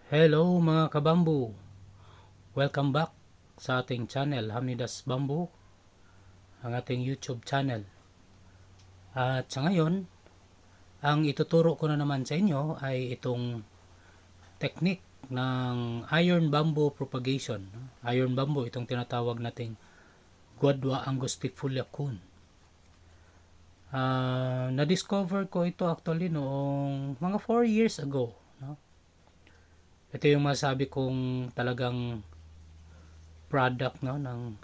Hello mga kabambu! Welcome back sa ating channel, Hamnidas Bamboo, ang ating YouTube channel. At sa ngayon, ang ituturo ko na naman sa inyo ay itong technique ng iron bamboo propagation. Iron bamboo, itong tinatawag nating Guadua angustifolia Kun. Na-discover ko ito actually noong mga 4 years ago. No? Ito yung masabi kong talagang product, no, ng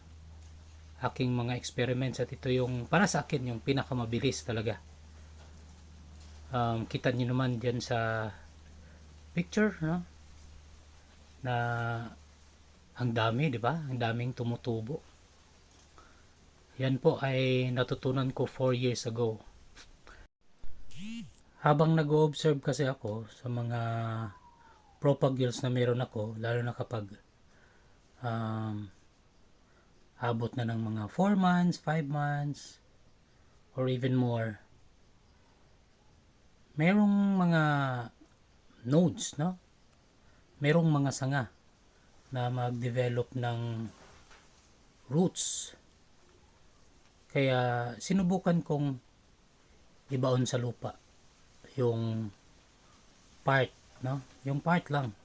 aking mga experiments, at ito yung para sa akin yung pinakamabilis talaga. Kita niyo naman diyan sa picture, no, na ang dami, di ba? Ang daming tumutubo. Yan po ay natutunan ko 4 years ago. Habang nag-o-observe kasi ako sa mga propagules na meron ako, lalo na kapag um, abot na ng mga 4 months, 5 months, or even more, merong mga nodes, no? Merong mga sanga na mag-develop ng roots. Kaya sinubukan kong ibaon sa lupa yung part, no? Yung part lang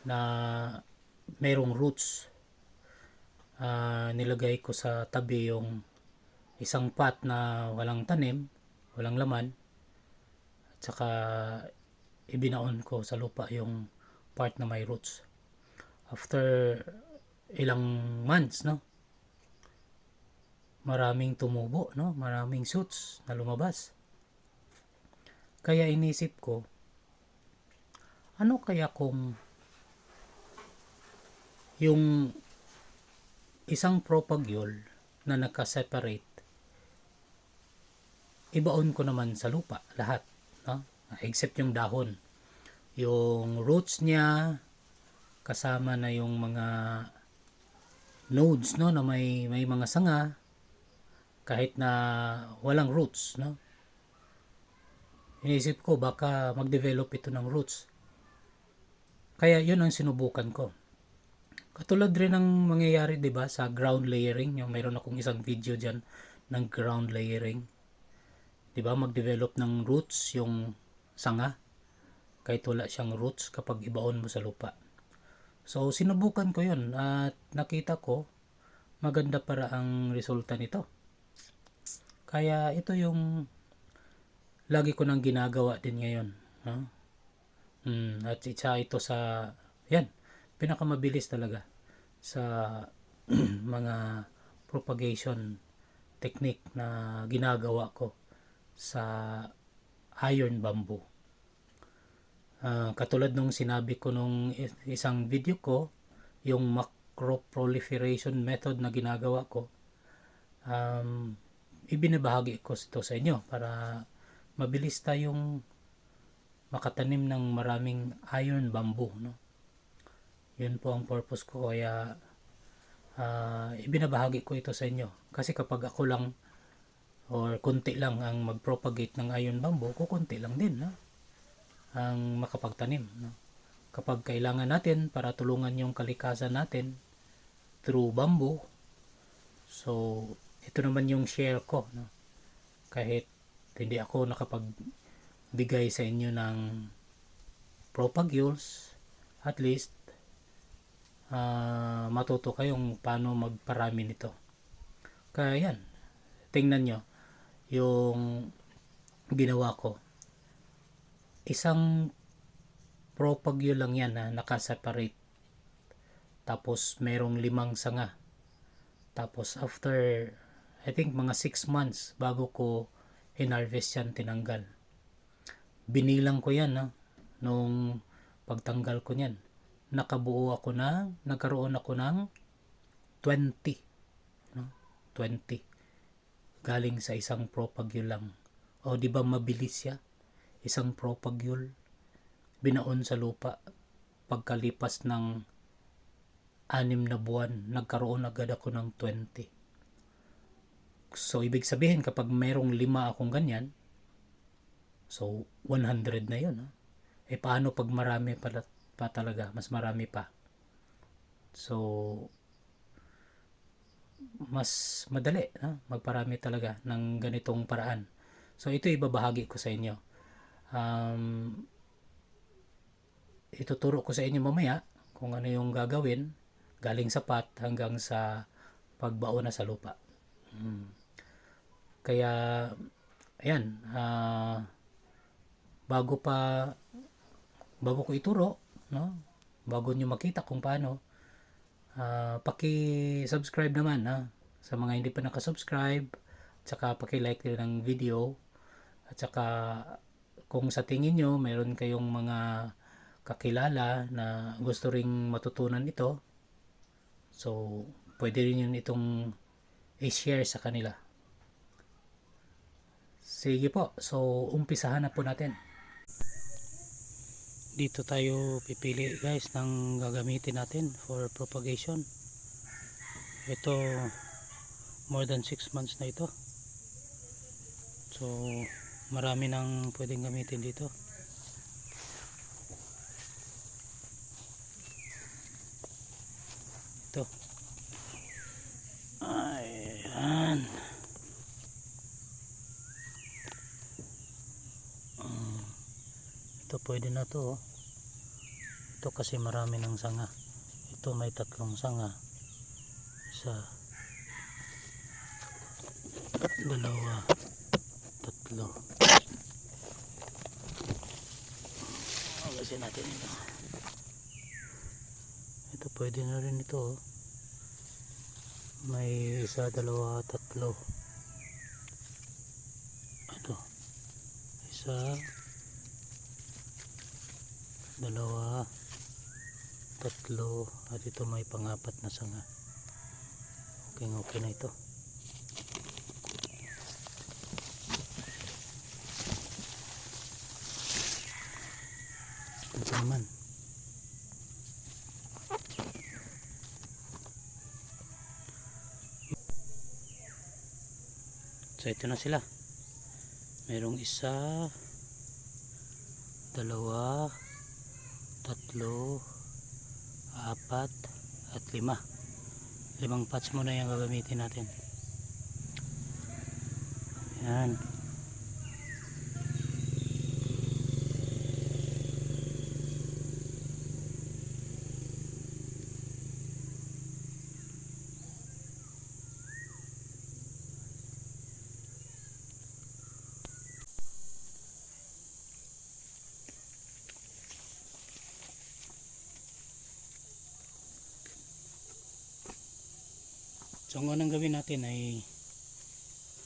na merong roots. Nilagay ko sa tabi yung isang pot na walang tanim, walang laman, at saka ibinaon ko sa lupa yung part na may roots. After ilang months, no, maraming tumubo, no, maraming shoots na lumabas. Kaya inisip ko, ano kaya kung yung isang propagule na nakaseparate, ibaon ko naman sa lupa lahat, no? Except yung dahon, yung roots niya, kasama na yung mga nodes, no, na may mga sanga, kahit na walang roots, no. Inisip ko baka mag-develop ito ng roots. Kaya yun ang sinubukan ko. Katulad rin ng mangyayari, 'di ba, sa ground layering. Yung mayroon akong isang video diyan ng ground layering. 'Di ba, mag-develop ng roots yung sanga kahit wala siyang roots kapag ibaon mo sa lupa. So sinubukan ko 'yun at nakita ko maganda para ang resulta nito. Kaya ito yung lagi ko nang ginagawa din ngayon, no? At isa ito sa yan, pinakamabilis talaga sa mga propagation technique na ginagawa ko sa iron bamboo. Katulad nung sinabi ko nung isang video ko, yung macro proliferation method na ginagawa ko, ibinabahagi ko ito sa inyo para mabilis tayong makatanim ng maraming iron bamboo, no? Yun po ang purpose ko, kaya ibinabahagi ko ito sa inyo. Kasi kapag ako lang or konti lang ang mag-propagate ng iron bamboo, kukunti lang din, no, ang makapagtanim, no? Kapag kailangan natin para tulungan yung kalikasan natin through bamboo, so ito naman yung share ko, no? Kahit hindi ako nakapagbigay sa inyo ng propagules, at least matuto kayong paano magparami nito. Kaya yan, tingnan nyo yung ginawa ko. Isang propagule lang yan na nakaseparate, tapos merong 5 sanga. Tapos after I think mga 6 months bago ko hinarvest yan, tinanggal. Binilang ko yan, no? Nung pagtanggal ko yan, nagkaroon ako ng 20, no? 20 galing sa isang propagule lang. O di ba mabilis siya? Isang propagule binaon sa lupa, pagkalipas ng 6 na buwan, nagkaroon agad ako ng 20. So ibig sabihin, kapag mayroong 5 akong ganyan, so 100 na yun, ha? Paano pag marami pa talaga, mas marami pa. So mas madali magparami talaga ng ganitong paraan. So ito ibabahagi ko sa inyo. Ituturo ko sa inyo mamaya kung ano yung gagawin galing sa pot hanggang sa pagbaon na sa lupa. Kaya ayan, bago ko ituro, no? Bago nyo makita kung paano, paki-subscribe naman sa mga hindi pa nakasubscribe, at saka paki-like din ng video, at saka kung sa tingin nyo mayroon kayong mga kakilala na gusto ring matutunan ito, so pwede rin yun itong i-share sa kanila. Sige po, so umpisahan na po natin. Dito tayo pipili guys ng gagamitin natin for propagation. Ito more than 6 months na ito, so marami nang pwedeng gamitin dito. Ito, ayan, ito pwede na to. Ito kasi marami ng sanga. Ito may 3 sanga, 1, 2, 3. Agasin natin ito. Ito pwede na rin ito. May 1, 2, 3. Ito 1, 2, 3, at ito may pang-4 na sanga. Okay na ito. Ito naman, so ito na sila. Merong 1, 2, 3, 4 at 5. 5 pots muna yung gagamitin natin. Yan. So ang unang gawin natin ay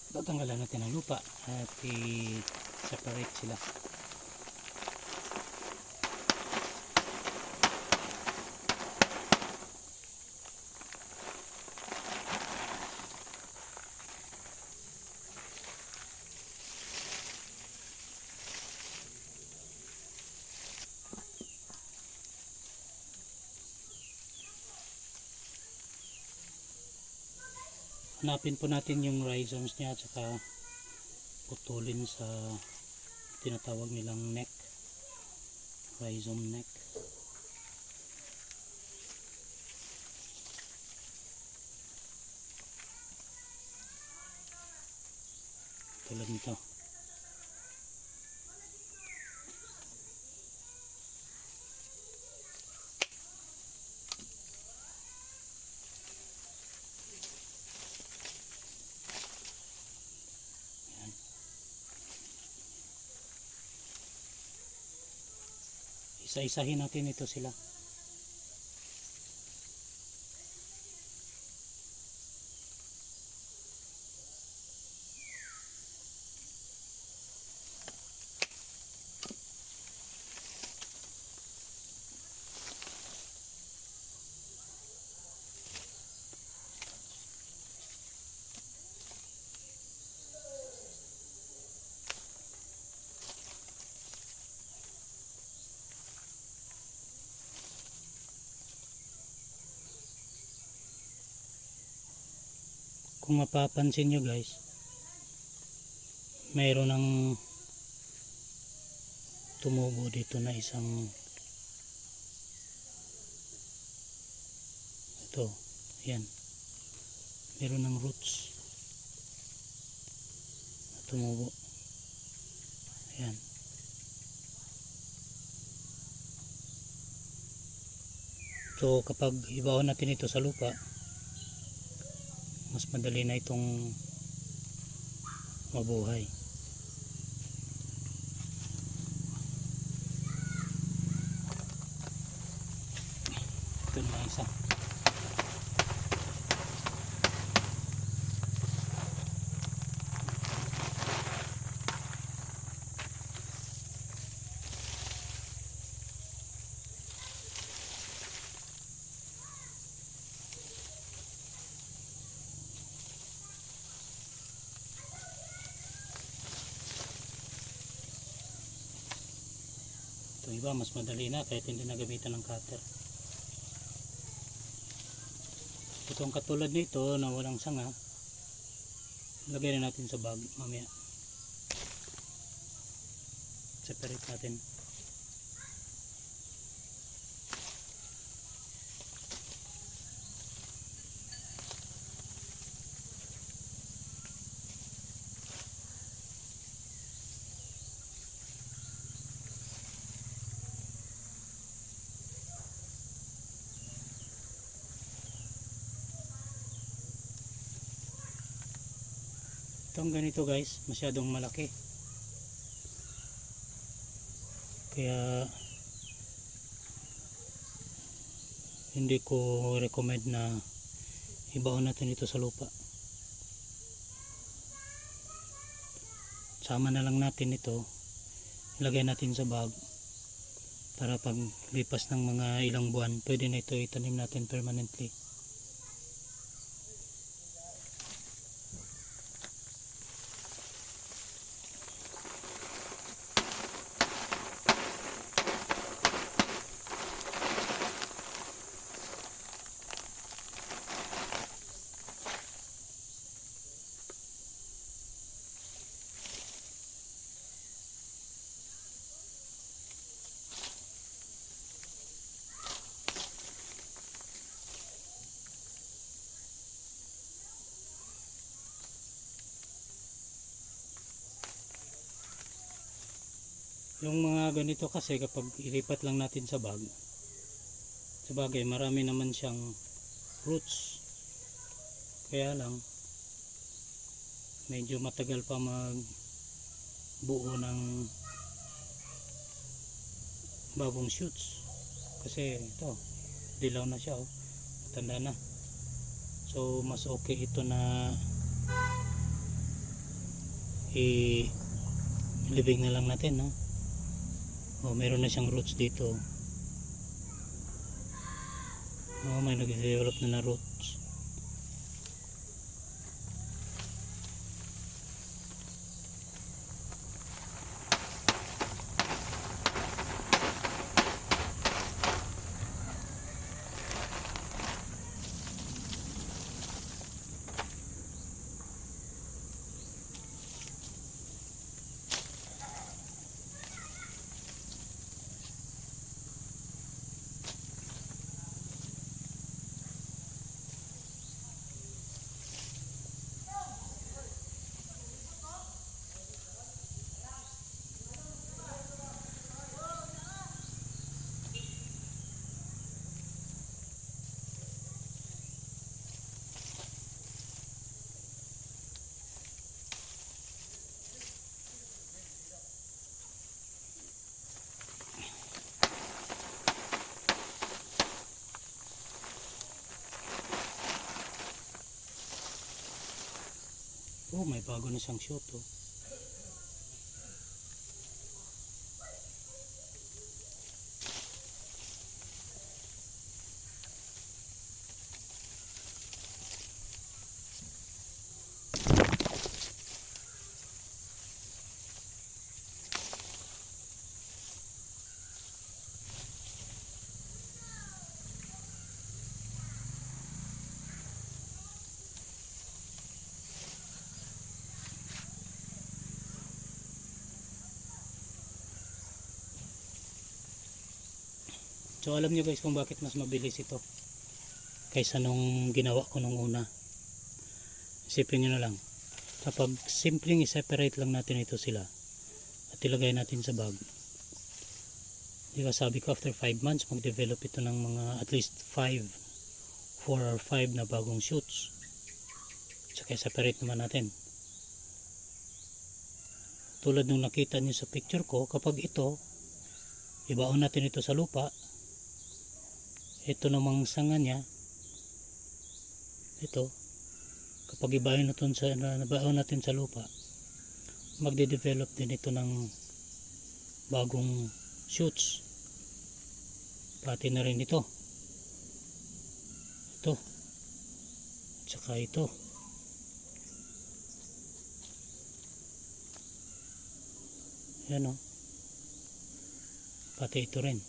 tatanggalan natin ang lupa at i-separate sila. Hanapin po natin yung rhizomes niya at saka putulin sa tinatawag nilang neck, rhizome neck. Tulad nito. Isa-isahin natin ito sila. Kung mapapansin nyo guys, mayroon ng tumubo dito na isang ito, ayan, meron ng roots na tumubo. Ayan. So kapag ibaon natin ito sa lupa, mas madali na itong mabuhay. Ito na isa. Ito iba mas madali na kahit hindi nagamitan ng cutter. Itong katulad nito na walang sanga, lagay na natin sa bag mamaya. Separate natin. Itong ganito guys, masyadong malaki. Kaya hindi ko recommend na ibaon natin ito sa lupa. Sama na lang natin ito, ilagay natin sa bag para pag lipas ng mga ilang buwan, pwede na ito itanim natin permanently. Yung mga ganito kasi kapag ilipat lang natin sa bag, sabagay marami naman siyang roots, kaya lang medyo matagal pa magbuo ng bagong shoots kasi ito dilaw na siya, oh, matanda na. So mas okay ito na ilibing na lang natin, no? Oh, meron na siyang roots dito. Oh, may nag-develop na roots. Oh, may bago na siyang shoot, oh. So alam nyo guys kung bakit mas mabilis ito kaysa nung ginawa ko nung una. Isipin nyo na lang, kapag simpleng i-separate lang natin ito sila at ilagay natin sa bag, di ba sabi ko after 5 months mag-develop ito ng mga at least 4 or 5 na bagong shoots. Saka separate naman natin. Tulad nung nakita nyo sa picture ko, kapag ito ibaon natin ito sa lupa, ito namang sanga niya, ito kapag ibaon natin sa lupa, magde-develop din ito ng bagong shoots. Pati na rin ito, tsaka ito. Yan o, pati ito rin.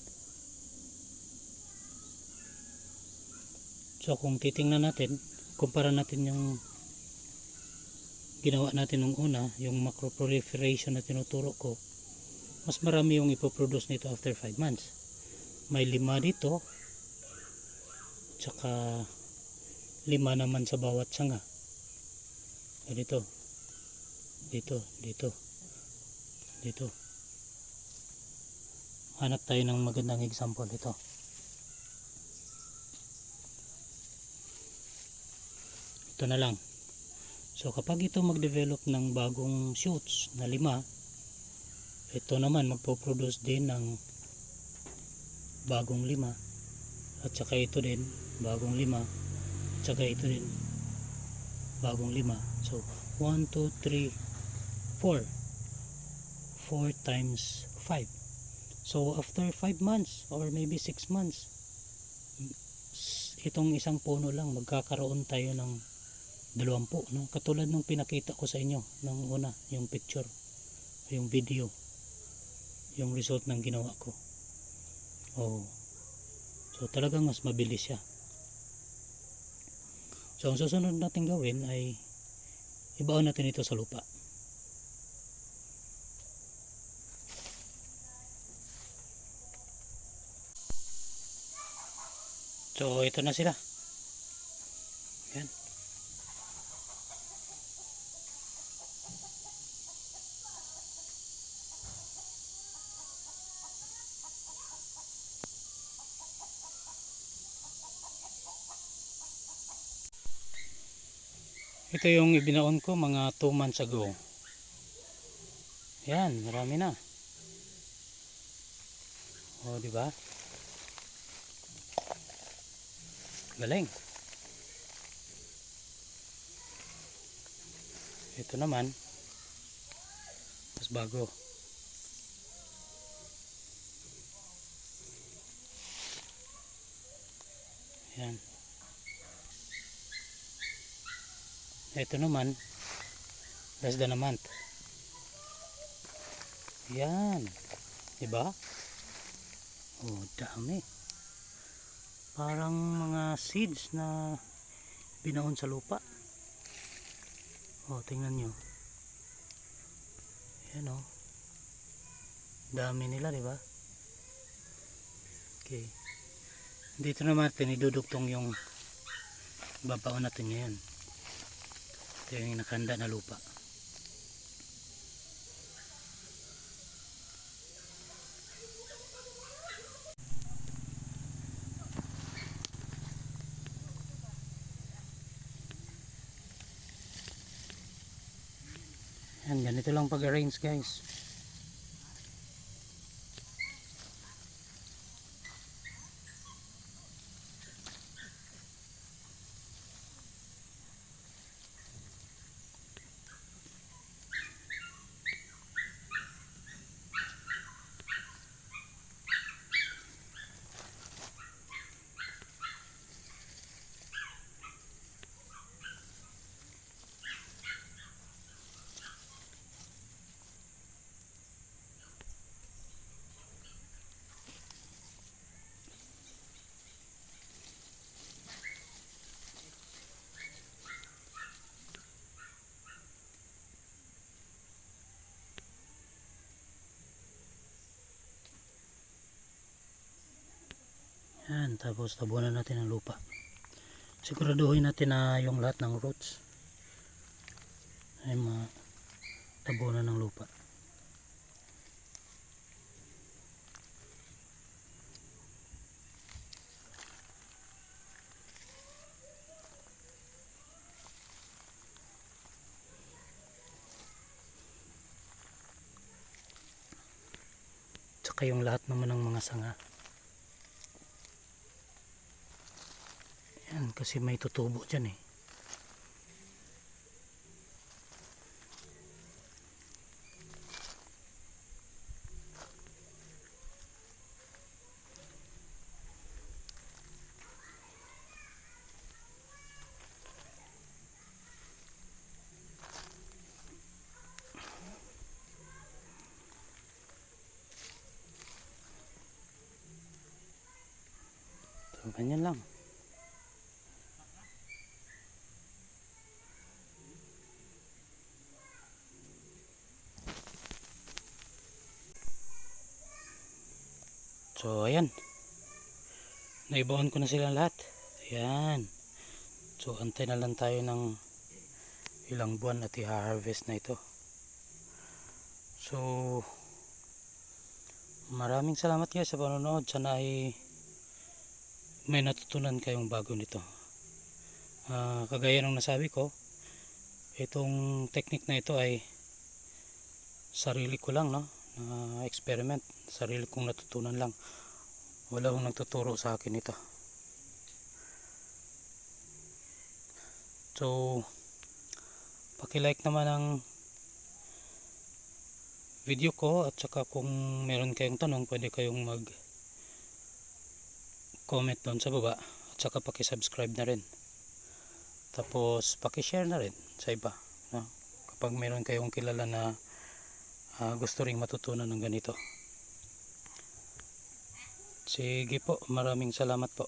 So kung titingnan natin, kumpara natin yung ginawa natin nung una, yung macroproliferation na tinuturo ko, mas marami yung ipoproduce nito after 5 months. May 5 dito, tsaka 5 naman sa bawat sanga. Dito, dito, dito, dito. Hanap tayo ng magandang example ito. Ito na lang. So kapag ito mag-develop ng bagong shoots na 5, ito naman magpo-produce din ng bagong 5, at saka ito din bagong 5, at saka ito din bagong 5. So 1, 2, 3, 4 times 5. So after 5 months or maybe 6 months, itong isang puno lang magkakaroon tayo ng 20, no? Katulad nung pinakita ko sa inyo nung una, yung picture, yung video, yung result ng ginawa ko. So talagang mas mabilis siya. So ang susunod natin gawin ay ibaon natin ito sa lupa. So ito na sila. Yan. Ito yung ibinaon ko mga 2 months ago. Yan, marami na. Di ba? Galing. Ito naman mas bago. Yan. Ito naman less than a month. Yan, diba? Dami. Parang mga seeds na binaon sa lupa. Tingnan nyo. Yan dami nila, diba? Okay. Dito naman natin idudugtong yung babaon natin ngayon. Ito yung nakanda na lupa. Yan, ganito lang pag-arrange guys. Yan, tapos tabunan natin ang lupa. Siguraduhin natin na yung lahat ng roots ay matabunan ng lupa. Tsaka yung lahat naman ng mga sanga. Yan, kasi may tutubo dyan eh. So, ganyan lang. So ayan, naibaon ko na sila lahat. Ayan. So antay na lang tayo ng ilang buwan at i-harvest na ito. So maraming salamat guys sa panonood. Sana ay may natutunan kayong bago nito. Kagaya ng nasabi ko, itong technique na ito ay sarili ko lang, no? Experiment, sarili kong natutunan lang. Wala akong nagtuturo sa akin ito. So paki-like naman ang video ko, at saka kung meron kayong tanong pwede kayong mag comment doon sa baba, at saka paki-subscribe na rin, tapos paki-share na rin sa iba, no? Kapag meron kayong kilala na gusto ring matutunan ng ganito. Sige po, maraming salamat po.